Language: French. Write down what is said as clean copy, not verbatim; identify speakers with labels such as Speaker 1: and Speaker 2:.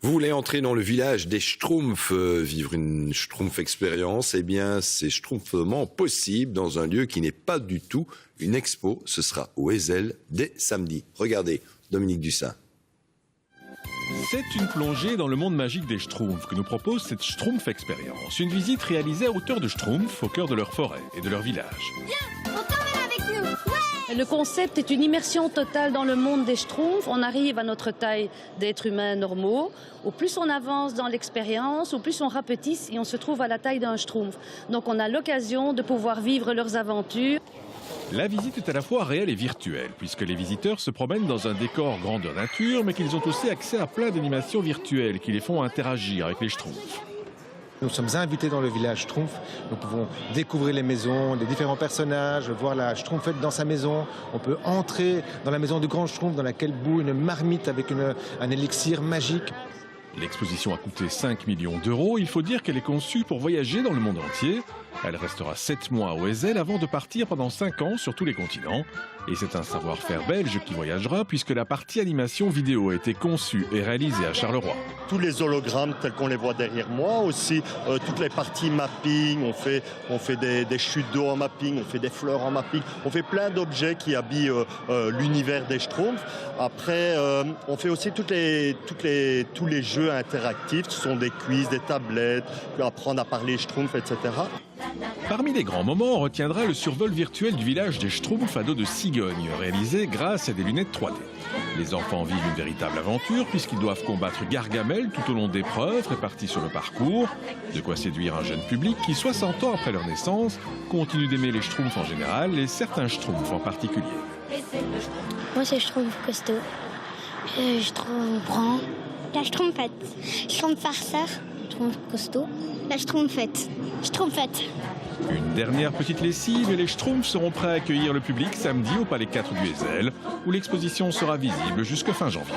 Speaker 1: Vous voulez entrer dans le village des Schtroumpfs, vivre une Schtroumpf expérience? Eh bien, c'est schtroumpfement possible dans un lieu qui n'est pas du tout une expo. Ce sera au Ezel dès samedi. Regardez, Dominique Dussin.
Speaker 2: C'est une plongée dans le monde magique des Schtroumpfs que nous propose cette Schtroumpf expérience. Une visite réalisée à hauteur de Schtroumpfs, au cœur de leur forêt et de leur village.
Speaker 3: On t'emmène avec nous. Ouais.
Speaker 4: Le concept est une immersion totale dans le monde des Schtroumpfs. On arrive à notre taille d'êtres humains normaux. Au plus on avance dans l'expérience, au plus on rapetisse et on se trouve à la taille d'un Schtroumpf. Donc on a l'occasion de pouvoir vivre leurs aventures.
Speaker 2: La visite est à la fois réelle et virtuelle, puisque les visiteurs se promènent dans un décor grandeur nature, mais qu'ils ont aussi accès à plein d'animations virtuelles qui les font interagir avec les Schtroumpfs.
Speaker 5: Nous sommes invités dans le village Schtroumpf. Nous pouvons découvrir les maisons, les différents personnages, voir la Schtroumpfette dans sa maison. On peut entrer dans la maison du grand Schtroumpf dans laquelle bout une marmite avec un élixir magique.
Speaker 2: L'exposition a coûté 5 millions d'euros. Il faut dire qu'elle est conçue pour voyager dans le monde entier. Elle restera 7 mois au Ezel avant de partir pendant 5 ans sur tous les continents. Et c'est un savoir-faire belge qui voyagera puisque la partie animation vidéo a été conçue et réalisée à Charleroi.
Speaker 6: Tous les hologrammes tels qu'on les voit derrière moi, aussi toutes les parties mapping, on fait des chutes d'eau en mapping, on fait des fleurs en mapping, on fait plein d'objets qui habillent l'univers des Schtroumpfs. Après, on fait aussi tous les jeux interactifs, ce sont des quiz, des tablettes, apprendre à parler Schtroumpf, etc.
Speaker 2: Parmi les grands moments, on retiendra le survol virtuel du village des Schtroumpfs à dos de cigogne, réalisé grâce à des lunettes 3D. Les enfants vivent une véritable aventure puisqu'ils doivent combattre Gargamel tout au long d'épreuves réparties sur le parcours. De quoi séduire un jeune public qui, 60 ans après leur naissance, continue d'aimer les Schtroumpfs en général et certains Schtroumpfs en particulier.
Speaker 7: Moi, c'est Schtroumpf costaud. Schtroumpf brun.
Speaker 3: La Schtroumpfette.
Speaker 7: Schtroumpf farceur. Schtroumpf costaud.
Speaker 3: La Schtroumpfette.
Speaker 7: Schtroumpfette.
Speaker 2: Une dernière petite lessive et les Schtroumpfs seront prêts à accueillir le public samedi au Palais 4 du Ezel, où l'exposition sera visible jusqu'à fin janvier.